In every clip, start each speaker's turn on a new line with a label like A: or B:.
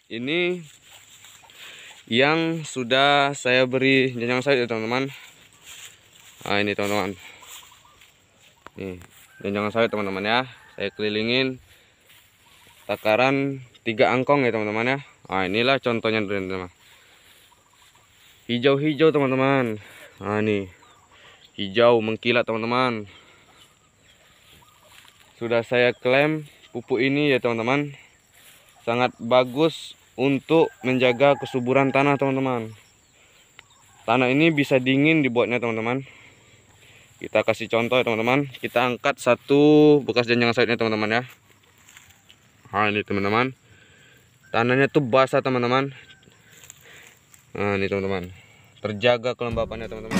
A: Ini yang sudah saya beri jenjang sawit ya teman-teman. Nah ini teman-teman, nih jenjang sawit teman-teman ya. Saya kelilingin takaran 3 angkong ya teman-teman ya. Nah inilah contohnya teman-teman. Hijau-hijau teman-teman. Nah ini hijau mengkilat teman-teman. Sudah saya klaim pupuk ini ya teman-teman, sangat bagus untuk menjaga kesuburan tanah teman-teman. Tanah ini bisa dingin dibuatnya teman-teman. Kita kasih contoh ya teman-teman. Kita angkat satu bekas jenjang sawitnya teman-teman ya. Nah ini teman-teman, tanahnya tuh basah teman-teman. Nah ini teman-teman, terjaga kelembapannya teman-teman.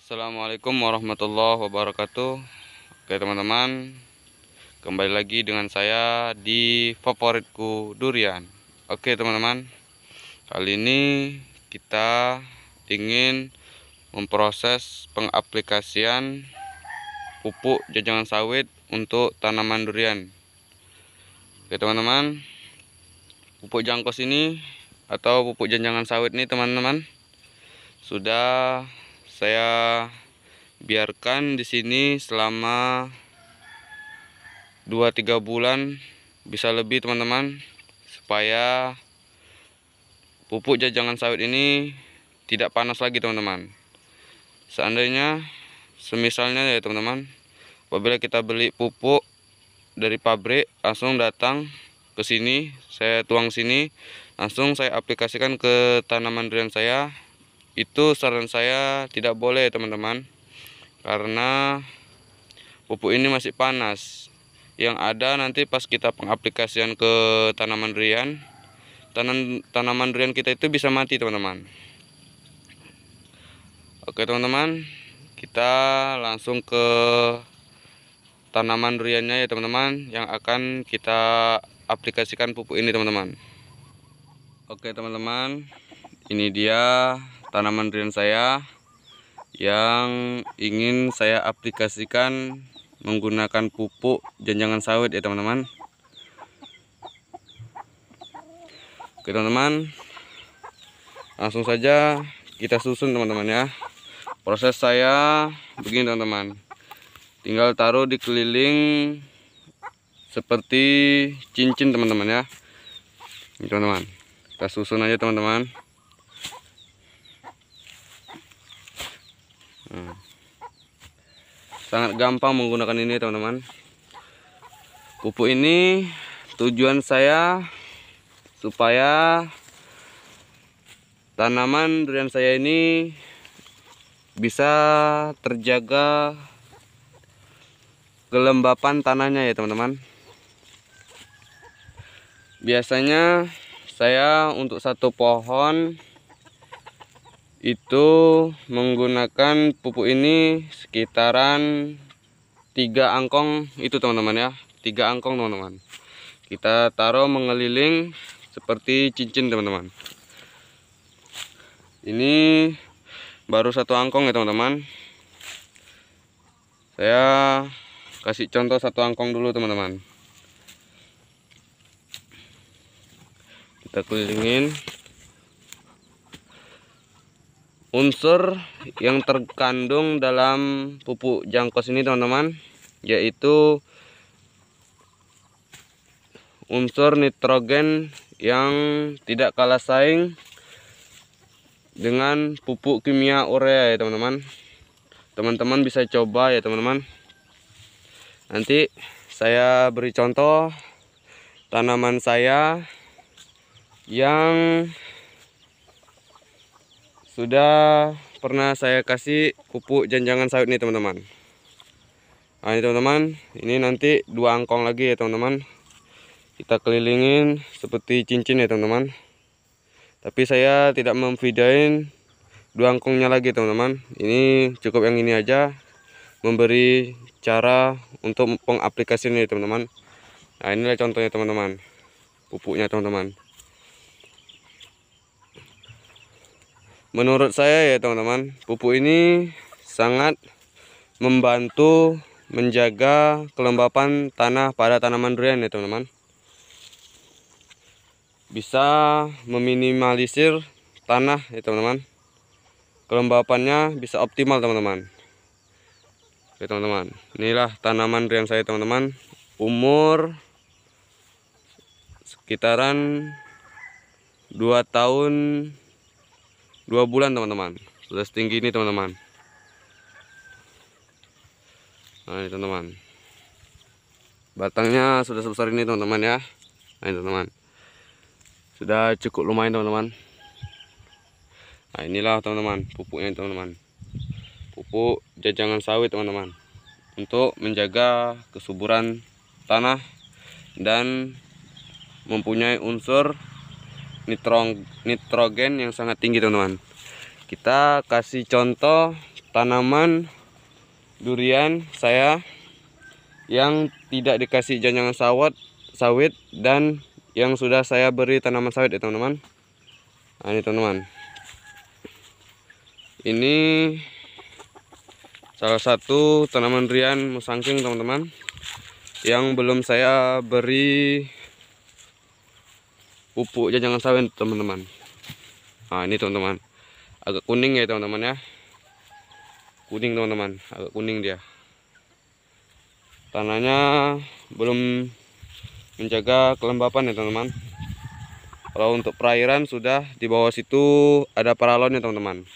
A: Assalamualaikum warahmatullahi wabarakatuh. Oke teman-teman, kembali lagi dengan saya di favoritku durian. Oke teman-teman, kali ini kita ingin memproses pengaplikasian pupuk jenjangan sawit untuk tanaman durian. Oke teman-teman, pupuk jangkos ini atau pupuk jenjangan sawit ini teman-teman sudah saya biarkan di sini selama 2-3 bulan, bisa lebih teman-teman, supaya pupuk jenjangan sawit ini tidak panas lagi teman-teman. Seandainya semisalnya ya teman-teman, apabila kita beli pupuk dari pabrik, langsung datang ke sini, saya tuang sini, langsung saya aplikasikan ke tanaman durian saya. Itu saran saya tidak boleh teman-teman, karena pupuk ini masih panas. Yang ada nanti pas kita pengaplikasian ke tanaman durian, tanaman durian kita itu bisa mati teman-teman. Oke teman-teman, kita langsung ke tanaman duriannya ya teman-teman, yang akan kita aplikasikan pupuk ini teman-teman. Oke teman-teman, ini dia tanaman durian saya yang ingin saya aplikasikan menggunakan pupuk jenjangan sawit ya teman-teman. Oke teman-teman, langsung saja kita susun teman-teman ya. Proses saya begini teman-teman, tinggal taruh di keliling seperti cincin teman-teman ya. Ini teman-teman, kita susun aja teman-teman. Sangat gampang menggunakan ini teman-teman. Pupuk ini tujuan saya supaya tanaman durian saya ini bisa terjaga kelembapan tanahnya ya teman-teman. Biasanya saya untuk satu pohon itu menggunakan pupuk ini sekitaran 3 angkong itu teman-teman ya. 3 angkong teman-teman. Kita taruh mengeliling seperti cincin teman-teman. Ini baru 1 angkong ya teman-teman. Saya kasih contoh 1 angkong dulu teman-teman. Kita kelilingin. Unsur yang terkandung dalam pupuk jangkos ini teman-teman, yaitu unsur nitrogen yang tidak kalah saing dengan pupuk kimia urea ya teman-teman. Teman-teman bisa coba ya teman-teman. Nanti saya beri contoh tanaman saya yang sudah pernah saya kasih pupuk jenjangan sawit nih teman-teman. Nah ini teman-teman, ini nanti 2 angkong lagi ya teman-teman. Kita kelilingin seperti cincin ya teman-teman. Tapi saya tidak memvideoin 2 angkongnya lagi teman-teman. Ini cukup yang ini aja, memberi cara untuk pengaplikasian ini teman-teman. Nah inilah contohnya teman-teman, pupuknya teman-teman. menurut saya ya teman-teman, pupuk ini sangat membantu menjaga kelembapan tanah pada tanaman durian ya teman-teman. Bisa meminimalisir tanah ya teman-teman. Kelembapannya bisa optimal teman-teman. Oke teman-teman, inilah tanaman durian saya teman-teman. Umur sekitaran 2 tahun 2 bulan teman-teman. Sudah setinggi ini teman-teman. Nah ini teman-teman, batangnya sudah sebesar ini teman-teman ya. Nah ini teman-teman, sudah cukup lumayan teman-teman. Nah inilah teman-teman pupuknya teman-teman. Pupuk jajangan sawit teman-teman, untuk menjaga kesuburan tanah dan mempunyai unsur nitrogen yang sangat tinggi teman-teman. Kita kasih contoh tanaman durian saya yang tidak dikasih jajangan sawit dan yang sudah saya beri tanaman sawit ya teman-teman. Nah ini teman-teman, ini salah satu tanaman durian musangking teman-teman yang belum saya beri pupuk jajangan sawit teman-teman. Nah ini teman-teman, agak kuning ya teman-teman ya. Kuning teman-teman, agak kuning dia. Tanahnya belum menjaga kelembapan ya teman-teman. Kalau untuk perairan sudah di bawah situ ada paralonnya teman-teman.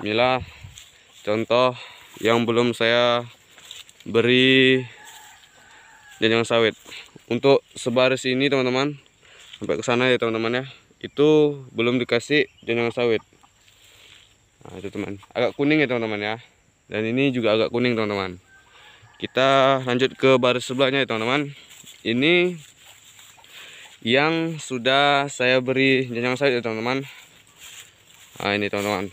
A: Inilah contoh yang belum saya beri jajangan sawit. Untuk sebaris ini teman-teman, sampai ke sana ya teman-teman ya, itu belum dikasih jajangan sawit. Nah itu teman, agak kuning ya teman-teman ya. Dan ini juga agak kuning teman-teman. Kita lanjut ke baris sebelahnya ya teman-teman. Ini yang sudah saya beri jajangan sawit ya teman-teman. Nah ini teman-teman,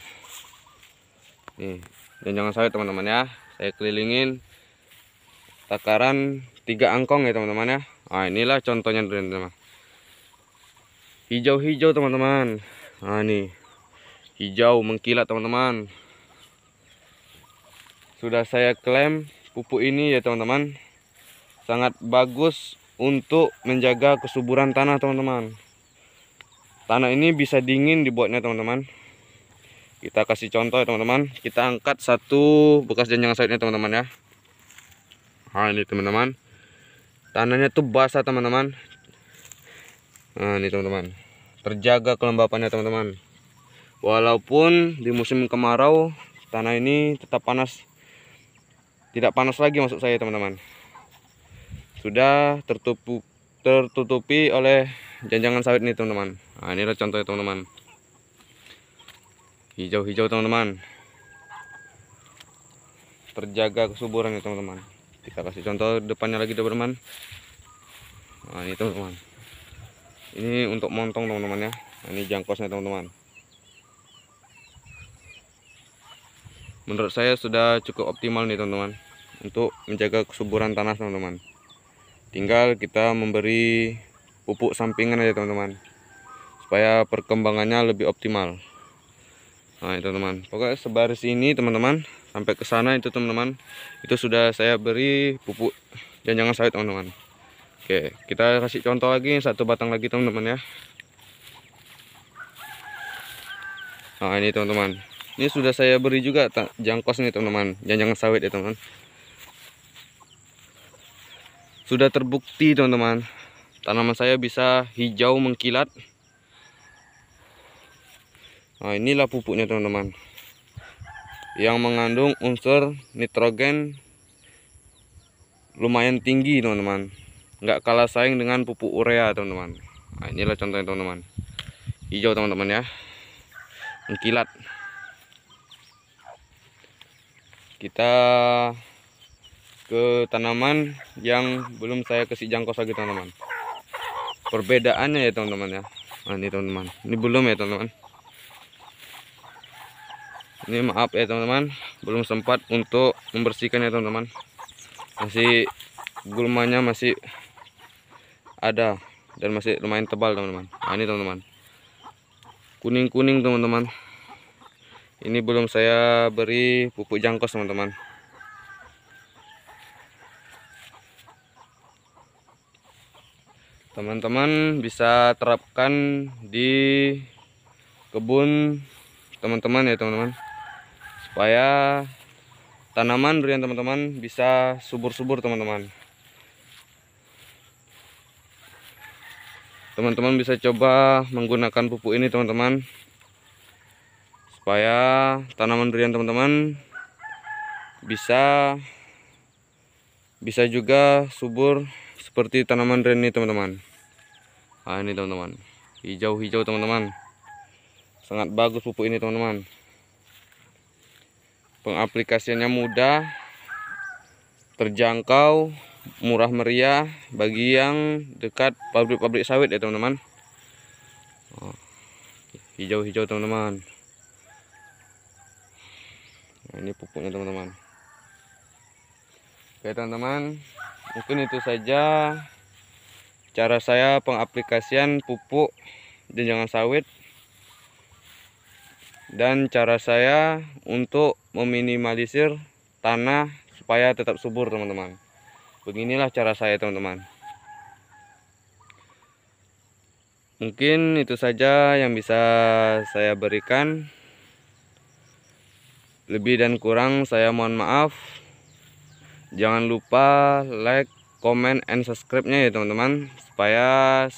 A: nih jajangan sawit teman-teman ya. Saya kelilingin takaran 3 angkong ya teman-teman ya. Nah inilah contohnya teman-teman. Hijau-hijau teman-teman. Nah ini hijau mengkilat teman-teman. Sudah saya klaim pupuk ini ya teman-teman, sangat bagus untuk menjaga kesuburan tanah teman-teman. Tanah ini bisa dingin dibuatnya teman-teman. Kita kasih contoh ya teman-teman. Kita angkat satu bekas jajangan sawitnya teman-teman ya. Nah ini teman-teman, tanahnya tuh basah teman-teman. Nah ini teman-teman, terjaga kelembapannya teman-teman. Walaupun di musim kemarau tanah ini tetap panas, tidak panas lagi maksud saya teman-teman. Sudah tertutupi oleh jajangan sawit ini teman-teman. Nah inilah contohnya teman-teman, hijau-hijau teman-teman, terjaga kesuburan ya teman-teman. Kita kasih contoh depannya lagi teman-teman. Nah ini teman-teman, ini untuk montong teman-teman ya. Nah, ini jangkosnya teman-teman. Menurut saya sudah cukup optimal nih teman-teman untuk menjaga kesuburan tanah teman-teman. Tinggal kita memberi pupuk sampingan aja teman-teman, supaya perkembangannya lebih optimal. Nah itu teman-teman, pokoknya sebaris ini teman-teman sampai ke sana itu teman-teman, itu sudah saya beri pupuk jajangan sawit teman-teman. Oke, kita kasih contoh lagi satu batang lagi teman-teman ya. Nah ini teman-teman, ini sudah saya beri juga jangkos nih teman-teman, jajangan sawit ya teman-teman. Sudah terbukti teman-teman, tanaman saya bisa hijau mengkilat. Nah inilah pupuknya teman-teman, yang mengandung unsur nitrogen lumayan tinggi teman-teman, nggak kalah saing dengan pupuk urea teman-teman. Nah inilah contohnya teman-teman, hijau teman-teman ya, mengkilat. Kita ke tanaman yang belum saya kasih jangkos lagi teman-teman, perbedaannya ya teman-teman ya. Nah ini teman-teman, ini belum ya teman-teman. Ini maaf ya teman-teman, belum sempat untuk membersihkan ya teman-teman. Masih gulmanya masih ada dan masih lumayan tebal teman-teman. Nah ini teman-teman, kuning-kuning teman-teman. Ini belum saya beri pupuk jangkos teman-teman. Teman-teman bisa terapkan di kebun teman-teman ya teman-teman, supaya tanaman durian teman-teman bisa subur-subur teman-teman. Teman-teman bisa coba menggunakan pupuk ini teman-teman, supaya tanaman durian teman-teman bisa juga subur seperti tanaman durian ini teman-teman. Nah ini teman-teman, hijau-hijau teman-teman, sangat bagus pupuk ini teman-teman. Pengaplikasiannya mudah, terjangkau, murah meriah bagi yang dekat pabrik-pabrik sawit ya teman-teman. Hijau-hijau teman-teman. Nah, ini pupuknya teman-teman. Oke teman-teman, mungkin itu saja cara saya pengaplikasian pupuk jenjangan sawit dan cara saya untuk meminimalisir tanah supaya tetap subur teman-teman. Beginilah cara saya teman-teman. Mungkin itu saja yang bisa saya berikan. Lebih dan kurang saya mohon maaf. Jangan lupa like, comment, and subscribe-nya ya teman-teman, supaya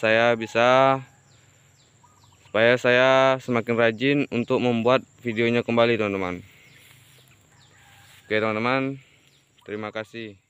A: saya semakin rajin untuk membuat videonya kembali teman-teman. Oke teman-teman, terima kasih.